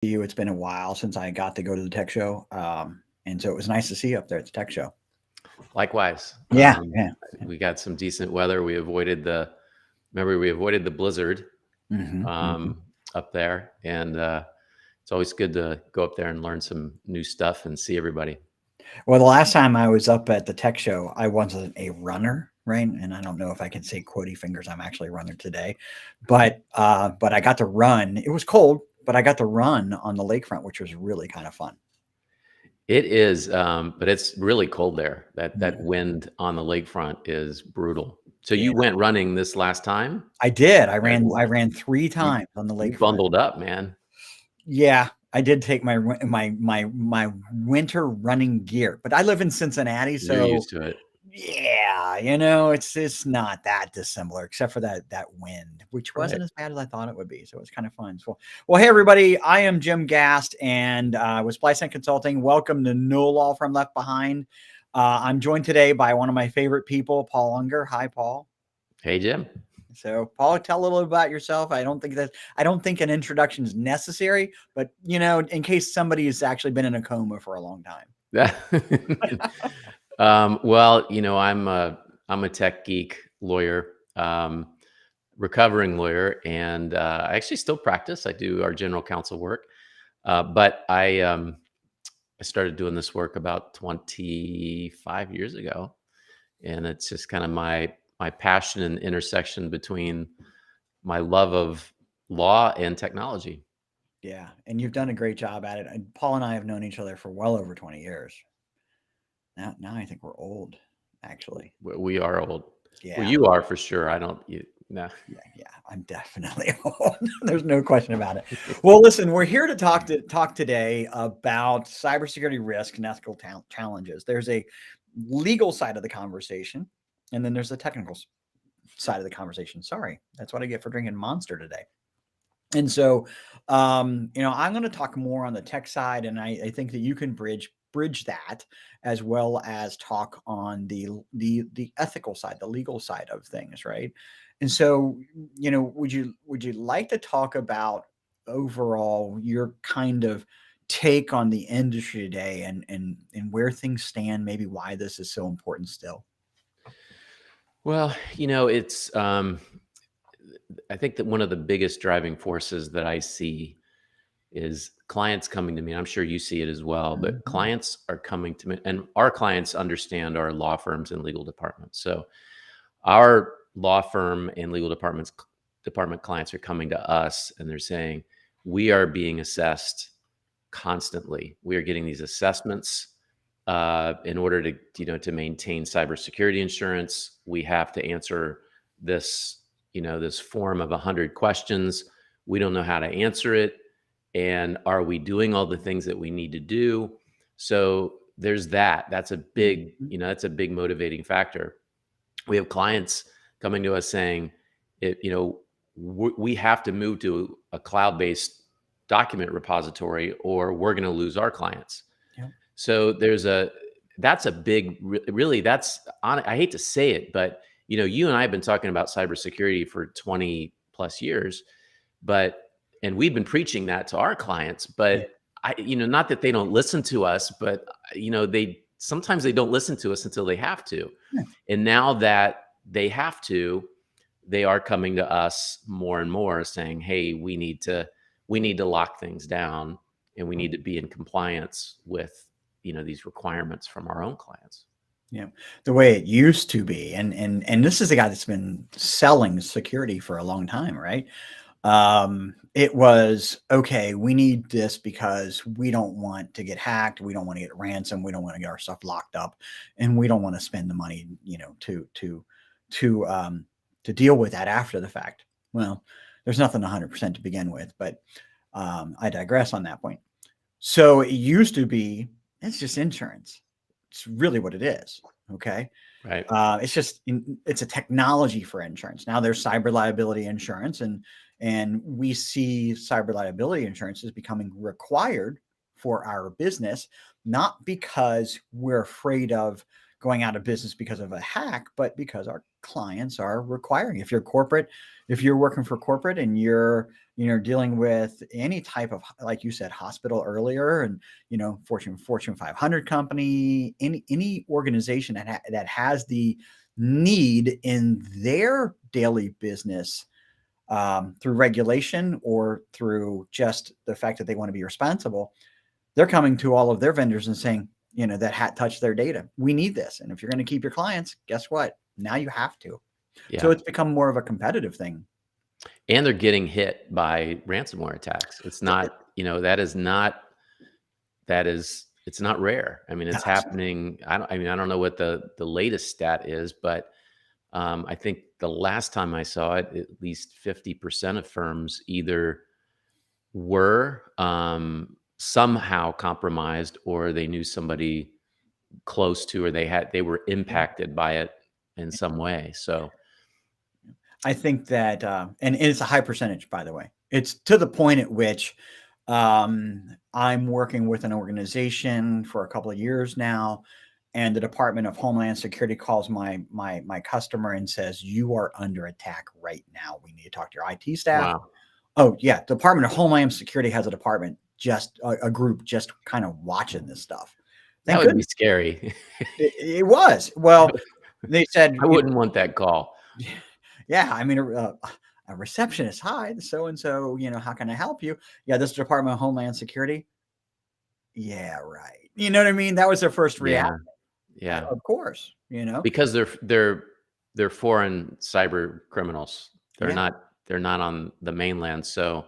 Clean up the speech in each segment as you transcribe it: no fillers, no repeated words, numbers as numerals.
you. It's been a while since I got to go to the tech show. And so it was nice to see you up there at the tech show. Likewise. Yeah. Yeah. We got some decent weather. We avoided the blizzard Mm-hmm. up there, and it's always good to go up there and learn some new stuff and see everybody. Well, the last time I was up at the tech show, I wasn't a runner, right? And I don't know if I can say quotey fingers. I'm actually a runner today, but I got to run. It was cold, but I got to run on the lakefront, which was really kind of fun. It is, but it's really cold there. That wind on the lakefront is brutal. So Yeah, you went running this last time? I did. I That's- ran 3 You times on the you lakefront. bundled up, man. Yeah, I did take my winter running gear, but I live in Cincinnati, You're so used to it. yeah, it's not that dissimilar, except for that wind, which Right. wasn't as bad as I thought it would be. So it's kind of fun. So, well, hey everybody, I am Jim Gast, and with SpliceNet Consulting. Welcome to No Law Firm Left Behind. I'm joined today by one of my favorite people, Paul Unger. Hi, Paul. Hey, Jim. So, Paul, tell a little about yourself. I don't think an introduction is necessary, but in case somebody has actually been in a coma for a long time. Well, I'm a tech geek lawyer, recovering lawyer, and I actually still practice. I do our general counsel work, but I started doing this work about 25 years ago, and it's just kind of my passion and intersection between my love of law and technology. Yeah, and you've done a great job at it. And Paul and I have known each other for well over 20 years. Now I think we're old, actually. We are old. Yeah. Well, you are for sure. No. Yeah, I'm definitely old. There's no question about it. Well, listen, we're here to talk today about cybersecurity risk and ethical challenges. There's a legal side of the conversation, and then there's the technical side of the conversation. Sorry, that's what I get for drinking Monster today. And so, I'm going to talk more on the tech side, and I think that you can bridge that, as well as talk on the ethical side, the legal side of things, right? And so, would you like to talk about overall your kind of take on the industry today, and where things stand, maybe why this is so important still? Well, it's I think that one of the biggest driving forces that I see is clients coming to me. I'm sure you see it as well, but Mhm. clients are coming to me, and our clients understand our law firms and legal departments. So our law firm and legal department clients are coming to us, and they're saying, we are being assessed constantly. We are getting these assessments in order to maintain cybersecurity insurance. We have to answer this form of 100 questions. We don't know how to answer it. And are we doing all the things that we need to do? So there's that. That's a big motivating factor. We have clients coming to us saying, we have to move to a cloud-based document repository or we're going to lose our clients. Yeah. So that's a big, really, I hate to say it, but you and I have been talking about cybersecurity for 20 plus years, and we've been preaching that to our clients, but not that they don't listen to us, but sometimes they don't listen to us until they have to. Yeah. And now that they have to, they are coming to us more and more saying, hey, we need to lock things down, and we need to be in compliance with these requirements from our own clients. Yeah, the way it used to be, and this is a guy that's been selling security for a long time, right? It was, okay, we need this because we don't want to get hacked, we don't want to get ransom, we don't want to get our stuff locked up, and we don't want to spend the money, to deal with that after the fact. Well, there's nothing 100% to begin with, but I digress on that point. So it used to be, it's just insurance. It's really what it is. Okay. Right. It's a technology for insurance. Now there's cyber liability insurance, and we see cyber liability insurance is becoming required for our business, not because we're afraid of going out of business because of a hack, but because our clients are requiring. If you're corporate, if you're working for corporate and you're, dealing with any type of, like you said, hospital earlier, and, Fortune 500 company, any organization that has the need in their daily business, through regulation or through just the fact that they want to be responsible, they're coming to all of their vendors and saying, that touch their data. We need this. And if you're going to keep your clients, guess what? Now you have to. So Yeah. it's become more of a competitive thing. And they're getting hit by ransomware attacks. It's not, it's not rare. I mean, it's happening. I don't know what the latest stat is, but I think the last time I saw it, at least 50% of firms either were somehow compromised, or they knew somebody close to, or they were impacted by it in some way. So I think that, and it's a high percentage, by the way. It's to the point at which, I'm working with an organization for a couple of years now, and the Department of Homeland Security calls my customer and says, "You are under attack right now. We need to talk to your IT staff." wow, Oh yeah, Department of Homeland Security has a department, just a group, just kind of watching this stuff. that Thank would be goodness. scary. It was. Well, they said, I wouldn't want that call. yeah, I mean, a receptionist, hi, so and so, how can I help you? Yeah, this is Department of Homeland Security. Yeah, right. You know what I mean? That was their first reaction. Yeah, yeah, Of course, because they're foreign cyber criminals. They're Yeah, not they're not on the mainland, so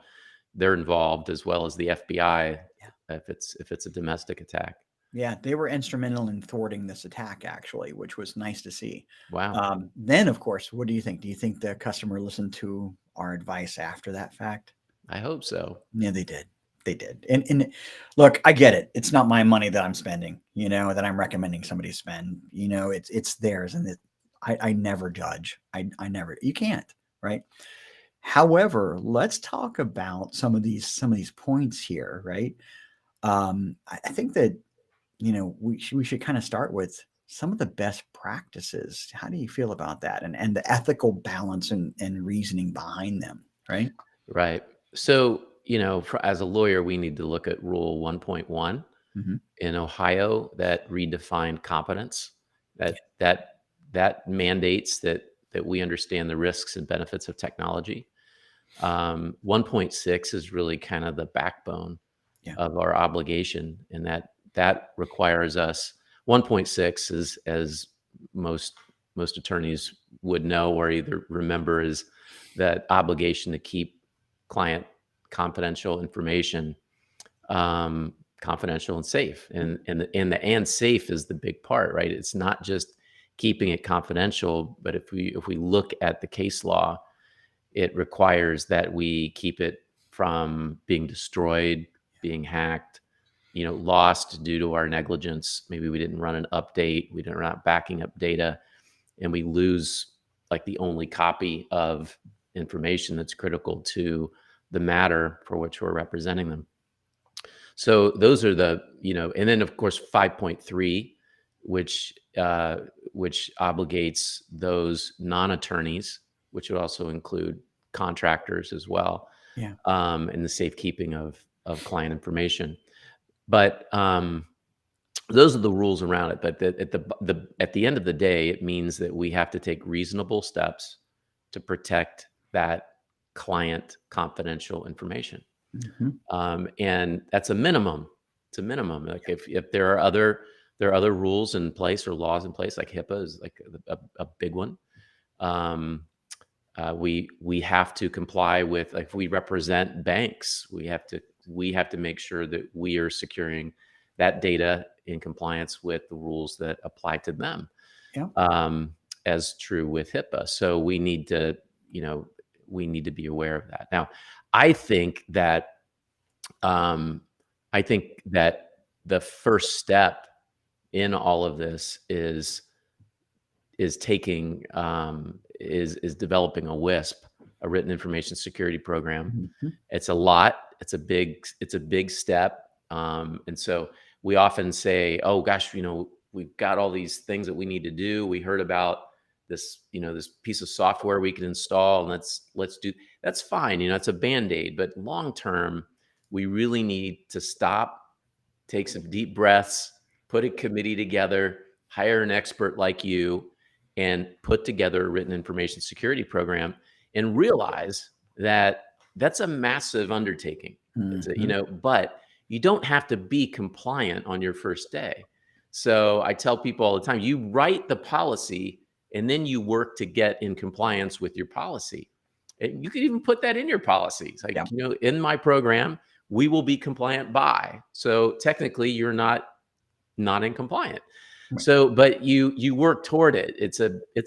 they're involved as well as the FBI yeah, if it's a domestic attack. yeah. They were instrumental in thwarting this attack, actually, which was nice to see. Wow, Then, of course, what do you think? Do you think the customer listened to our advice after that fact? I hope so. Yeah, they did. They did. And look, I get it. It's not my money that I'm spending, that I'm recommending somebody spend. It's theirs, and I never judge. I never. You can't, right? However, let's talk about some of these points here, right? I think that we should kind of start with some of the best practices. How do you feel about that, and the ethical balance and reasoning behind them, right? Right. So, as a lawyer, we need to look at Rule 1.1 Hmm. in Ohio that redefined competence. That mandates that we understand the risks and benefits of technology. 1.6 is really kind of the backbone Yeah. of our obligation, and that requires us. 1.6 is, as most attorneys would know or either remember, is that obligation to keep client confidential information confidential and safe. And safe is the big part, right? It's not just keeping it confidential, but if we look at the case law, it requires that we keep it from being destroyed, being hacked, lost due to our negligence. Maybe we didn't run an update, we're not backing up data, and we lose like the only copy of information that's critical to the matter for which we're representing them. So those are and then of course 5.3, which obligates those non-attorneys, which would also include contractors as well, Yeah. in the safekeeping of client information. But those are the rules around it. But at the end of the day, it means that we have to take reasonable steps to protect that client confidential information. Mhm. And that's a minimum. It's a minimum. Like if there are other rules in place or laws in place, like HIPAA is like a big one. We have to comply with, like, if we represent banks, we have to make sure that we are securing that data in compliance with the rules that apply to them, Yeah. as true with HIPAA. So we need to be aware of that. Now, I think that um, the first step in all of this is taking is developing a WISP, a written information security program. Mhm. It's a lot. It's a big step. And so we often say, "Oh gosh, we've got all these things that we need to do. We heard about this piece of software we can install, and let's do, that's fine. It's a Band-Aid, but long term, we really need to stop, take some deep breaths, put a committee together, hire an expert like you, and put together a written information security program, and realize that that's a massive undertaking. But you don't have to be compliant on your first day. So I tell people all the time, you write the policy and then you work to get in compliance with your policy. And you could even put that in your policies. Like, in my program, we will be compliant by. So technically you're not in compliant. So, but you work toward it. It's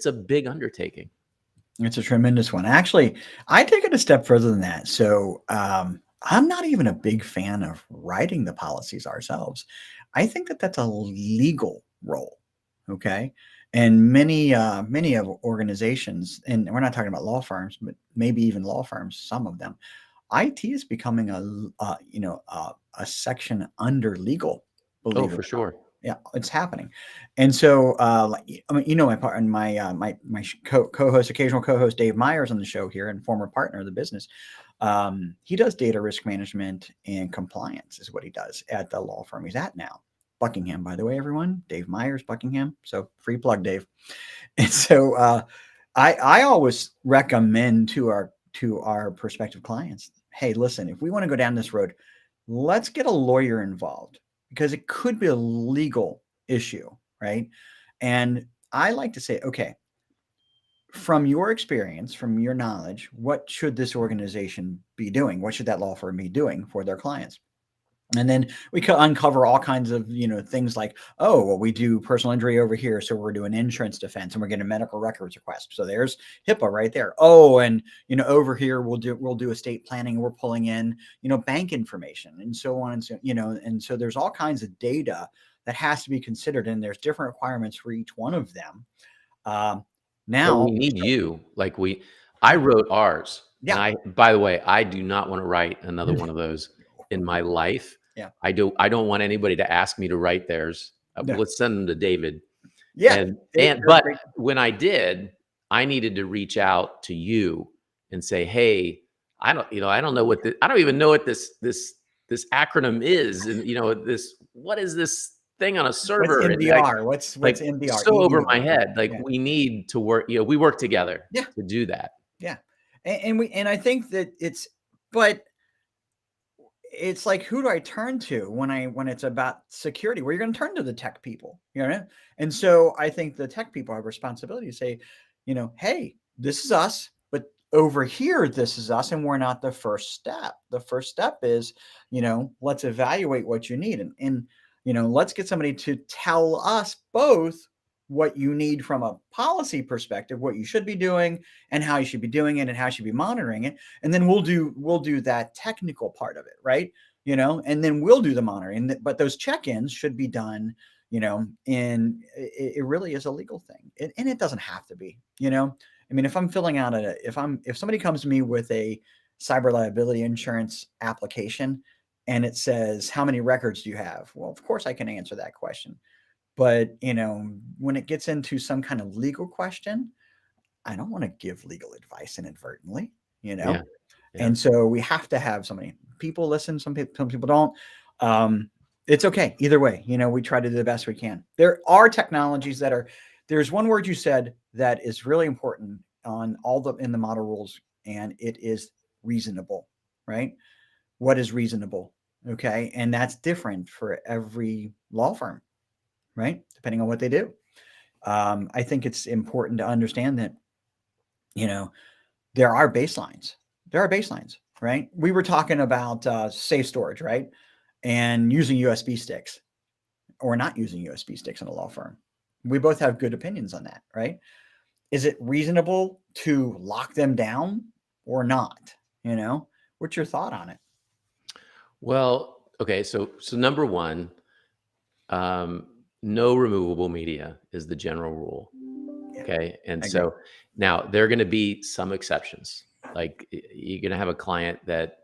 a big undertaking. It's a tremendous one. Actually, I take it a step further than that. So I'm not even a big fan of writing the policies ourselves. I think that that's a legal role. Okay. And many of organizations, and we're not talking about law firms, but maybe even law firms, some of them, IT is becoming a section under legal. Oh, for sure. Yeah, it's happening. And so, my partner, my co-host, occasional co-host Dave Myers on the show here, and former partner of the business, he does data risk management and compliance is what he does at the law firm he's at now. Buckingham, by the way, everyone. Dave Myers, Buckingham. So free plug, Dave. And so I always recommend to our prospective clients, hey, listen, if we want to go down this road, let's get a lawyer involved, because it could be a legal issue, right? And I like to say, okay, from your experience, from your knowledge, what should this organization be doing? What should that law firm be doing for their clients? And then we could uncover all kinds of, things like, oh, well, we do personal injury over here, so we're doing insurance defense, and we're getting a medical records request. So there's HIPAA right there. Oh, and over here we'll do estate planning. We're pulling in, bank information and so on, and so and so there's all kinds of data that has to be considered, and there's different requirements for each one of them. Now we need you. I wrote ours. Yeah. And by the way, I do not want to write another one of those in my life. Yeah. I don't want anybody to ask me to write theirs. No. Let's send them to David. Yeah. But when I did, I needed to reach out to you and say, hey, I don't even know what this acronym is. And what is this thing on a server? What's MDR? What's MDR? So over my head. We need to work, we work together to do that. Yeah. And I think that but it's like, who do I turn to when it's about security? Well, you're going to turn to the tech people, And so I think the tech people have a responsibility to say, hey, this is us, but over here, this is us, and we're not the first step. The first step is, let's evaluate what you need, and let's get somebody to tell us both what you need from a policy perspective, what you should be doing and how you should be doing it and how you should be monitoring it. And then we'll do that technical part of it. Right. And then we'll do the monitoring, but those check-ins should be done, and it really is a legal thing. And it doesn't have to be, I mean, if I'm filling out if somebody comes to me with a cyber liability insurance application and it says, how many records do you have? Well, of course I can answer that question. But, when it gets into some kind of legal question, I don't want to give legal advice inadvertently, Yeah. And so we have to have somebody. People listen, some people don't. It's okay. Either way, we try to do the best we can. There are technologies there's one word you said that is really important in the model rules, and it is reasonable, right? What is reasonable? Okay. And that's different for every law firm, right? Depending on what they do. I think it's important to understand that, there are baselines. Right? We were talking about safe storage, right? And using USB sticks or not using USB sticks in a law firm. We both have good opinions on that, right? Is it reasonable to lock them down or not? What's your thought on it? Well, okay. So number one, no removable media is the general rule. Okay. And so now there are going to be some exceptions. Like, you're going to have a client that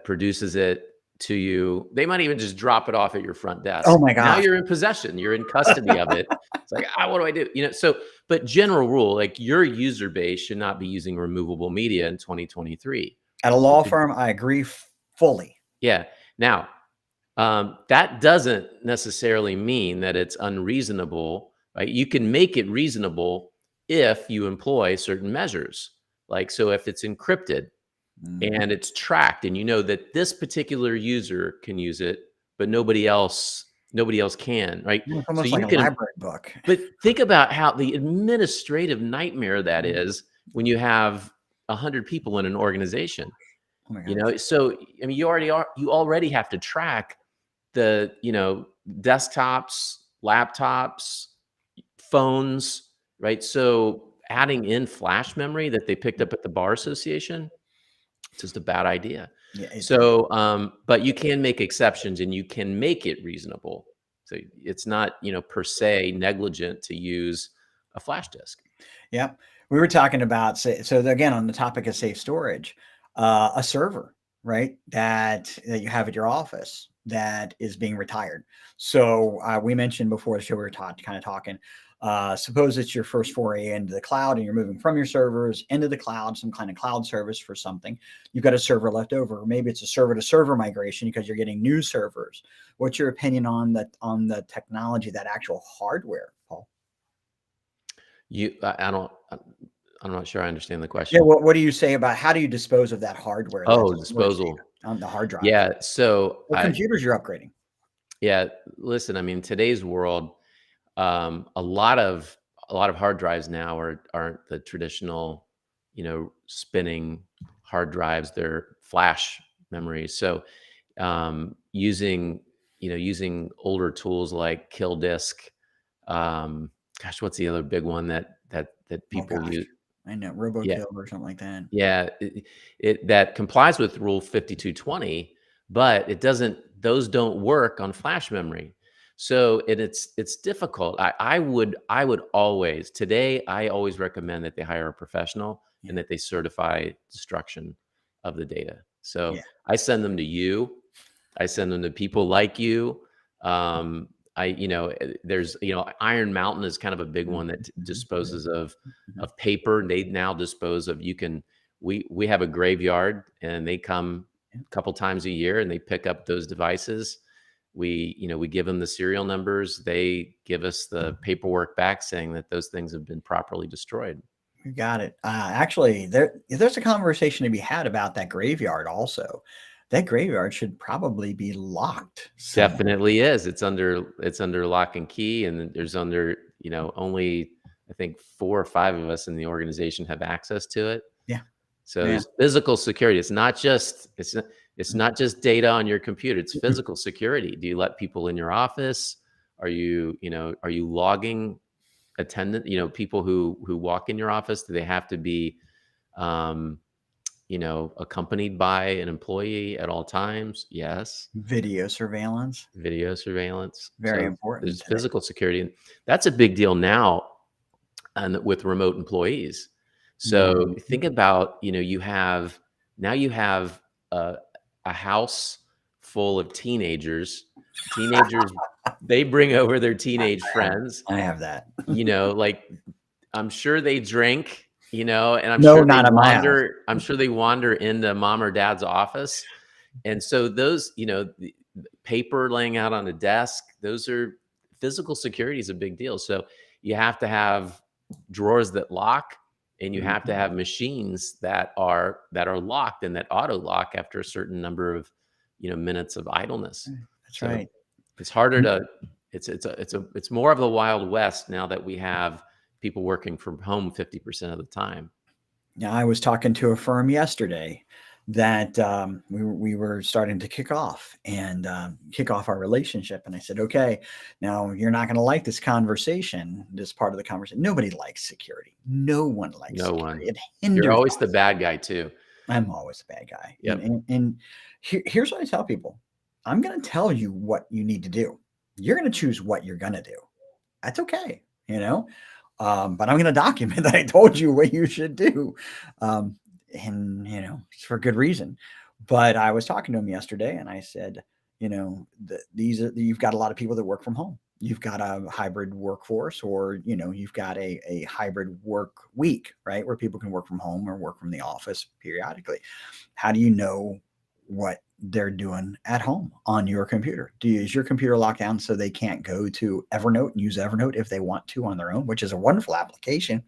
produces it, to you. They might even just drop it off at your front desk. Oh my Now gosh. you're in possession. You're in custody of it. It's like, what do I do? So, but general rule, like your user base should not be using removable media in 2023. At a law firm, I agree fully. Yeah. Now, that doesn't necessarily mean that it's unreasonable, right? You can make it reasonable if you employ certain measures. Like, so if it's encrypted, and it's tracked, and you know that this particular user can use it, but nobody else can, right? It's So almost you like a can, library book. but think about how the administrative nightmare that is when you have 100 people in an organization. Oh my gosh. So I mean, you already have to track the desktops, laptops, phones, right? So adding in flash memory that they picked up at the bar association, it's just a bad idea. Yeah, So, but you can make exceptions and you can make it reasonable. So it's not, per se negligent to use a flash disk. yeah. We were talking about, so again, on the topic of safe storage, a server, right? That you have at your office that is being retired. So we mentioned before the show, we were kind of talking, suppose it's your first foray into the cloud and you're moving from your servers into the cloud, some kind of cloud service for something. You've got a server left over. Or maybe it's a server to server migration because you're getting new servers. What's your opinion on the technology, that actual hardware, Paul? I'm not sure I understand the Yeah. question. What do you say about how do you dispose of that hardware? Oh, That's disposal on the hard drive. Yeah. So What computers you're upgrading? Yeah, listen, I mean, today's world, a lot of hard drives now aren't the traditional, spinning hard drives. They're flash memories. So using older tools like Kill Disk. Gosh, what's the other big one that people use? I know, Yeah, RoboKill or something like that. yeah, that complies with Rule 5220, but those don't work on flash memory. So it's difficult. I would always recommend that they hire a professional and that they certify destruction of the data. So I send them to you. I send them to people like you. There's, Iron Mountain is kind of a big one that disposes of paper. They now dispose of, we have a graveyard and they come a couple times a year and they pick up those devices. We give them the serial numbers. They give us the paperwork back saying that those things have been properly destroyed. You got it. Actually, there's a conversation to be had about that graveyard also. That graveyard should probably be locked. Definitely is. It's under lock and key, and there's only I think 4 or 5 of us in the organization have access to it. Yeah. So there's physical security. It's not just data on your computer. It's physical security. Do you let people in your office? Are you logging attendant? People who walk in your office, do they have to be accompanied by an employee at all times? Yes. Video surveillance. Very important. There's physical security, and that's a big deal now, and with remote employees. So think about, you have a house full of teenagers. They bring over their teenage friends. I have that. Like, I'm sure they drink. And I'm sure they wander into mom or dad's office. And so those, the paper laying out on a desk, physical security is a big deal. So you have to have drawers that lock, and you have to have machines that are locked and that auto lock after a certain number of, minutes of idleness. That's right. It's harder to, it's more of the Wild West now that we have people working from home 50% of the time. Now, I was talking to a firm yesterday that we were starting to kick off our relationship. And I said, okay, now you're not going to like this conversation, this part of the conversation. Nobody likes security. No one likes security. It hinders You're always us. the bad guy too. I'm always the bad guy. Yep. And here's what I tell people. I'm going to tell you what you need to do. You're going to choose what you're going to do. That's okay. But I'm going to document that I told you what you should do. And it's for good reason. But I was talking to him yesterday, and I said, you've got a lot of people that work from home. You've got a hybrid workforce, or you've got a hybrid work week, right, where people can work from home or work from the office periodically. How do you know what they're doing at home on your computer? Is your computer locked down so they can't go to Evernote and use Evernote if they want to on their own, which is a wonderful application,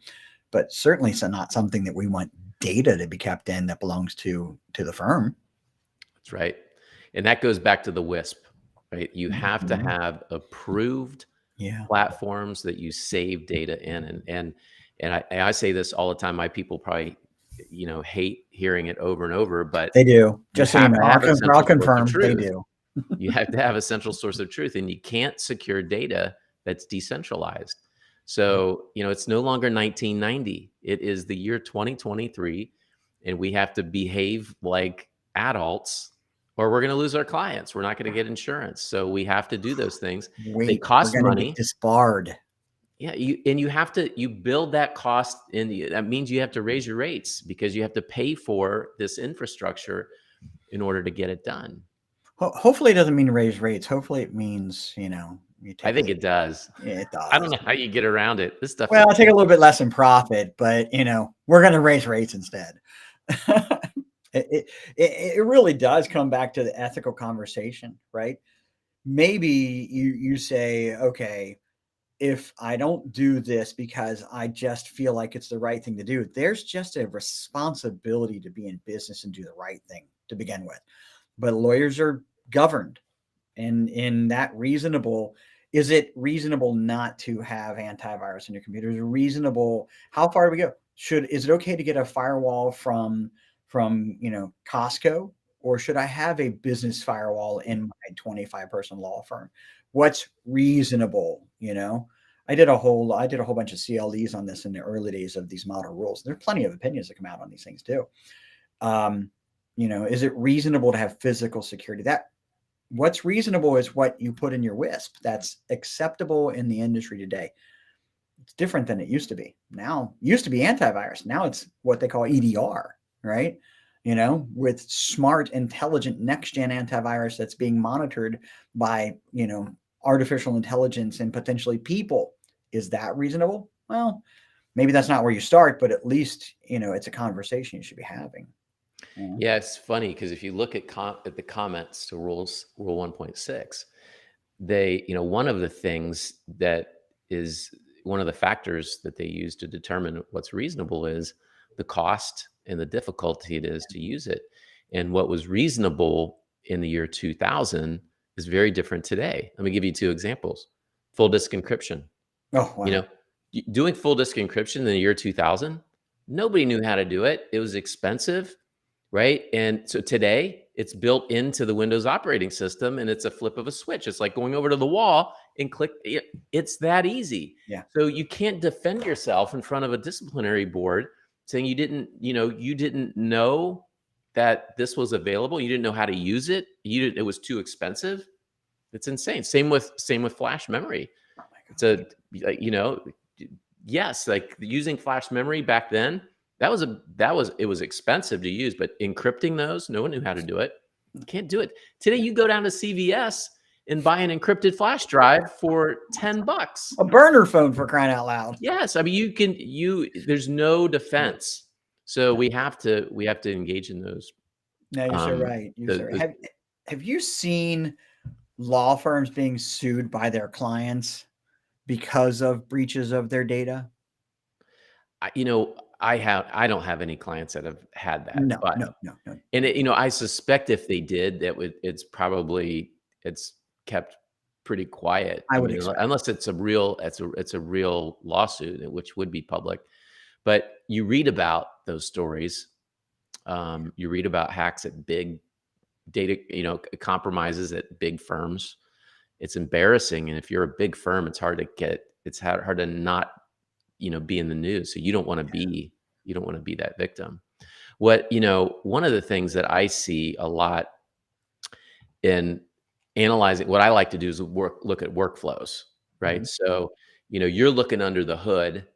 but certainly not something that we want data to be kept in that belongs to the firm. That's right. And that goes back to the WISP, right? You have to Mhm. have approved Yeah, platforms that you save data in. And I say this all the time. My people probably, hate hearing it over and over, but they do. you Just so you have know, to have a I'll central source of confirm they truth. do. You have to have a central source of truth, and you can't secure data that's decentralized. So, it's no longer 1990. It is the year 2023, and we have to behave like adults or we're going to lose our clients. We're not going to get insurance. So we have to do those things. They Wait, we're cost gonna get money. disbarred. Yeah, you have to build that cost in. That means you have to raise your rates because you have to pay for this infrastructure in order to get it done. Hopefully, it doesn't mean raise rates. Hopefully, it means you I take think it does. it I don't does. know how you get around it. This stuff is Well, I'll take a little bit less in profit, but we're going to raise rates instead. It really does come back to the ethical conversation, right? Maybe you say, okay, if I don't do this because I just feel like it's the right thing to do, there's just a responsibility to be in business and do the right thing to begin with. But lawyers are governed, and in that reasonable, is it reasonable not to have antivirus in your computer? Is it reasonable? How far do we go? Is it okay to get a firewall from Costco, or should I have a business firewall in my 25-person law firm? What's reasonable? I did a whole bunch of CLEs on this in the early days of these model rules. There's plenty of opinions that come out on these things too. Um, is it reasonable to have physical security? What's reasonable is what you put in your WISP. That's acceptable in the industry today. It's different than it used to be. Now, it used to be antivirus. Now it's what they call EDR, right? With smart, intelligent, next-gen antivirus that's being monitored by, artificial intelligence and potentially people. Is that reasonable? Well, maybe that's not where you start, but at least, it's a conversation you should be having. Yeah, it's funny because if you look at the comments to Rule 1.6, one of the things that is one of the factors that they use to determine what's reasonable is the cost and the difficulty it is to use it. And what was reasonable in the year 2000 is very different today. Let me give you two examples. Full disk encryption. Oh, You wow. know, doing full disk encryption in the year 2000, nobody knew how to do it. It was expensive, right? And so today it's built into the Windows operating system and it's a flip of a switch. It's like going over to the wall and click. It's that easy. Yeah. So you can't defend yourself in front of a disciplinary board saying you didn't know that this was available. You didn't know how to use it. It was too expensive. It's insane. Same with flash memory. Oh my It's God. yes, like using flash memory back then, it was expensive to use, but encrypting those, no one knew how to do it. You can't do it. Today you go down to CVS and buy an encrypted flash drive for $10. A burner phone, for crying out loud. Yes, I mean there's no defense. So No, we have to engage in those no, you're so um right. You're so those, right. those Have you seen law firms being sued by their clients because of breaches of their data? I don't have any clients that have had that, No, but no, no, no. and I suspect if they did, it's kept pretty quiet. I I would mean, expect. unless it's a real lawsuit, which would be public. But you read about those stories. You read about hacks at big data, compromises at big firms. It's embarrassing, and if you're a big firm, it's hard to not, be in the news. So you don't want to be that victim. One of the things that I see a lot in analyzing, what I like to do is look at workflows, right? Mhm. So, you're looking under the hood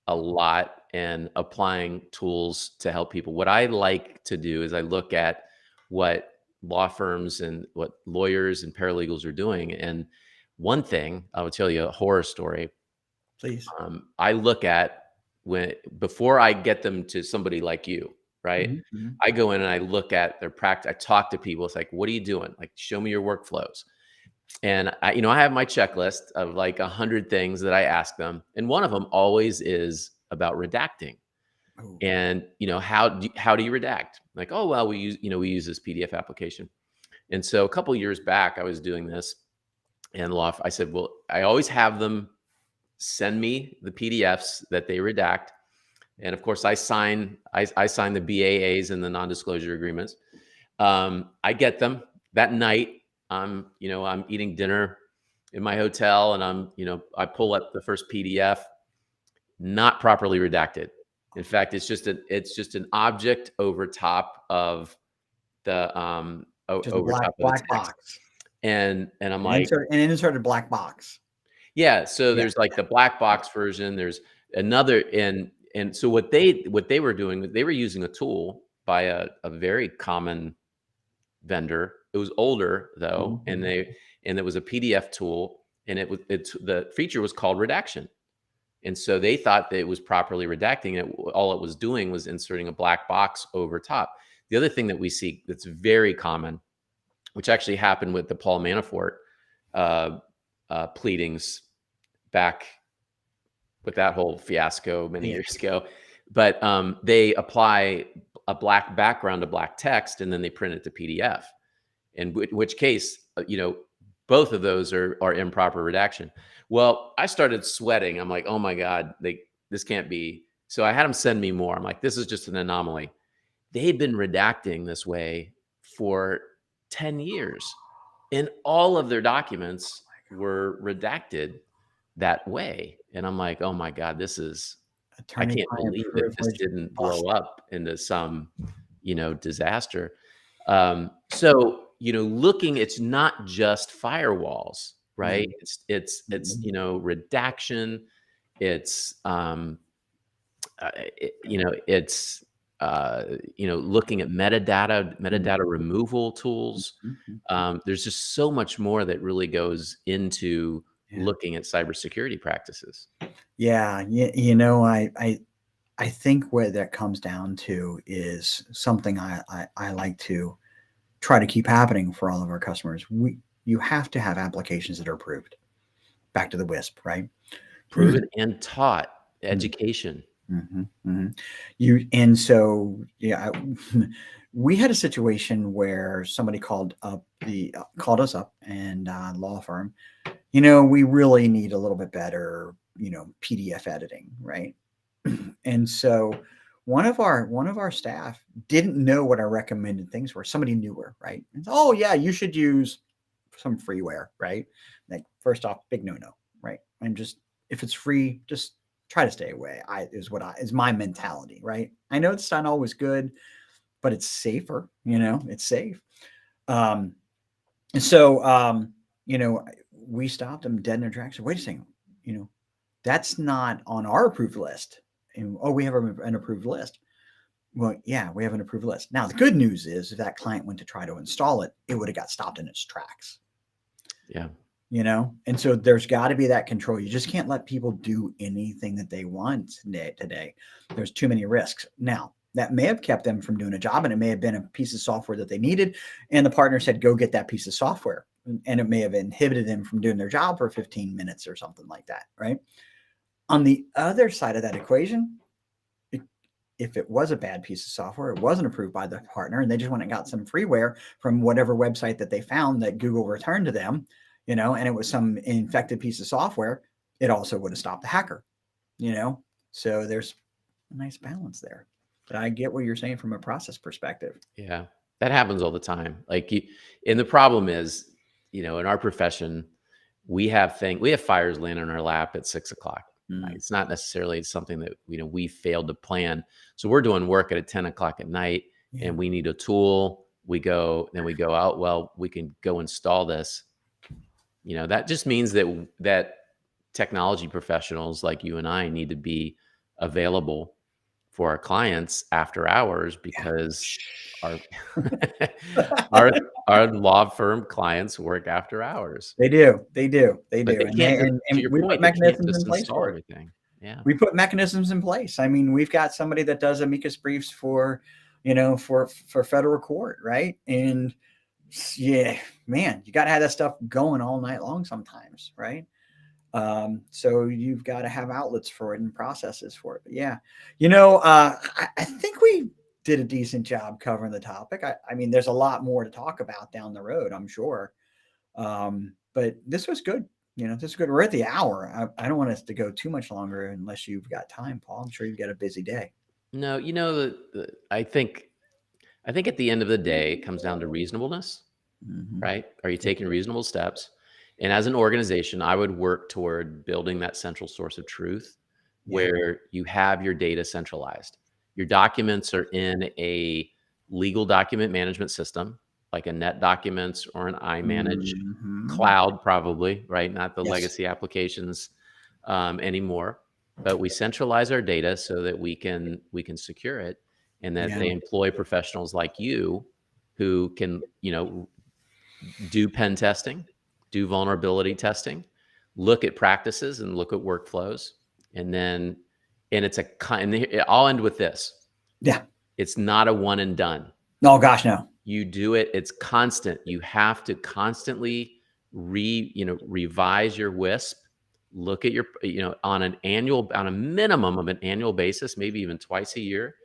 a lot and applying tools to help people. What I like to do is I look at what law firms and what lawyers and paralegals are doing. And one thing I will tell you, a horror story. Please. I look at before I get them to somebody like you, right? Mhm, mhm. I go in and I look at their practice. I talk to people. It's like, what are you doing? Like, show me your workflows. And I have my checklist of like 100 things that I ask them, and one of them always is about redacting. Oh, And how do you redact? Like, oh well, we use this PDF application. And so a couple years back, I was doing this, and I said, well, I always have them send me the PDFs that they redact, and of course, I sign the BAAs and the non-disclosure agreements. I get them that night. I'm eating dinner in my hotel, and I pull up the first PDF, not properly redacted. In fact, it's just an object over top of the just a over black top of the black text, box. and I'm like, An inserted black box. yeah. So Yeah. there's like the black box version. There's another, and so what they were doing, they were using a tool by a very common vendor. It was older though, and Mhm. it was a PDF tool, and the feature was called redaction. And so they thought that it was properly redacting it. All it was doing was inserting a black box over top. The other thing that we see that's very common, which actually happened with the Paul Manafort uh, pleadings back with that whole fiasco many Yeah. years ago, but they apply a black background to black text, and then they print it to PDF. In which case, both of those are improper redaction. Well, I started sweating. I'm like, oh my God, this can't be. So I had them send me more. I'm like, this is just an anomaly. They'd been redacting this way for 10 years, and all of their documents were redacted that way. And I'm like, oh my God, I can't Attorney-client believe that this privilege didn't blow busted. up into some, disaster. So, it's not just firewalls, No. right? It's Mhm. redaction. It's, it's, looking at metadata removal tools. Mhm, mhm. There's just so much more that really goes into Yeah. looking at cybersecurity practices. Yeah, I think where that comes down to is something I like to try to keep happening for all of our customers. You have to have applications that are approved. Back to the WISP, right? Proven and taught Mm, education. mhm, mhm. Yeah, we had a situation where somebody called us up and law firm. We really need a little bit better, PDF editing, right? And so one of our staff didn't know what our recommended things were. Somebody newer, right? Oh yeah, you should use some freeware, right? Like first off, big no, right? And just if it's free, just try to stay away. Is my mentality, right? I know it's not always good, but it's safer. It's safe. Um, and so we stopped them dead in their tracks. Wait a second, you know, that's not on our approved list. And oh, we have an approved list. Well, yeah, we have an approved list. Now, the good news is if that client went to try to install it, it would have got stopped in its tracks. Yeah. And so there's got to be that control. You just can't let people do anything that they want today. There's too many risks. Now, that may have kept them from doing a job, and it may have been a piece of software that they needed, and the partner said, go get that piece of software. And it may have inhibited them from doing their job for 15 minutes or something like that, right? On the other side of that equation, if it was a bad piece of software, it wasn't approved by the partner, and they just went and got some freeware from whatever website that they found that Google returned to them, and it was some infected piece of software, it also would have stopped the hacker, you know? So there's a nice balance there. But I get what you're saying from a process perspective. Yeah. That happens all the time. And the problem is, in our profession, we have fires land on our lap at 6 o'clock. Right? Mm, It's not necessarily something that, we failed to plan. So we're doing work at 10 o'clock at night, yeah. and we need a tool. We go out, well, we can go install this. That just means that technology professionals like you and I need to be available for our clients after hours because our our our law firm clients work after hours. They do. They do. They But do. they And can't, to and your we put point, they can't mechanisms in just place install for it. everything. Yeah. We put mechanisms in place. I mean, we've got somebody that does amicus briefs for, for federal court, right? And yeah, man, you got to have that stuff going all night long sometimes, right? So you've got to have outlets for it and processes for it. But yeah, I think we did a decent job covering the topic. I mean, there's a lot more to talk about down the road, I'm sure. But this was good. This is good. We're at the hour. I don't want us to go too much longer unless you've got time, Paul. I'm sure you've got a busy day. No, I think at the end of the day, it comes down to reasonableness, Mm-hmm. right? Are you taking reasonable steps? And as an organization, I would work toward building that central source of truth where you have your data centralized. Your documents are in a legal document management system, like a Net Documents or an iManage cloud, probably, right? Not the legacy applications anymore. But we centralize our data so that we can secure it, and that they employ professionals like you who can, do pen testing, do vulnerability testing, look at practices and look at workflows. And it's I'll end with this. Yeah. It's not a one and done. Oh gosh, no. You do it. It's constant. You have to constantly revise your WISP, look at your, on a minimum of an annual basis, maybe even twice a year,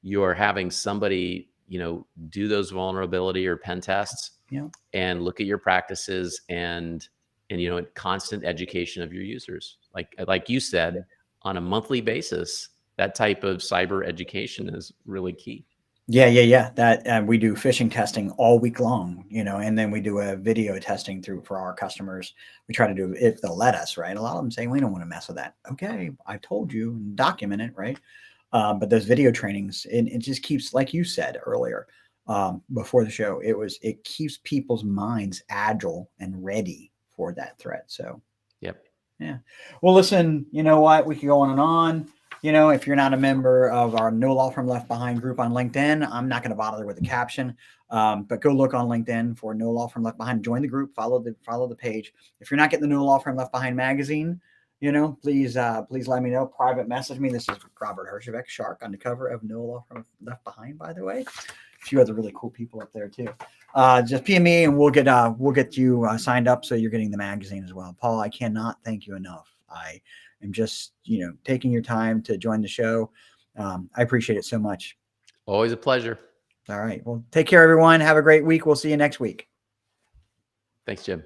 you're having somebody, do those vulnerability or pen tests and look at your practices and constant education of your users. Like you said, on a monthly basis, that type of cyber education is really key. Yeah. That we do phishing testing all week long, and then we do a video testing for our customers. We try to do if they'll let us, right? A lot of them say we don't want to mess with that. Okay, I told you, document it, right? But those video trainings, it just keeps, like you said earlier, before the show, it keeps people's minds agile and ready for that threat. So, yep. Yeah. Well, listen, you know what? We could go on and on. If you're not a member of our No Law Firm Left Behind group on LinkedIn, I'm not going to bother with the caption, but go look on LinkedIn for No Law Firm Left Behind. Join the group, follow the page. If you're not getting the No Law Firm Left Behind magazine, please let me know. Private message me. This is Robert Hershevek, Shark, on the cover of No Law Firm Left Behind, by the way. A few other really cool people up there too. Just PM me and we'll get you signed up so you're getting the magazine as well. Paul, I cannot thank you enough. I am just, taking your time to join the show. I appreciate it so much. Always a pleasure. All right. Well, take care, everyone. Have a great week. We'll see you next week. Thanks, Jim.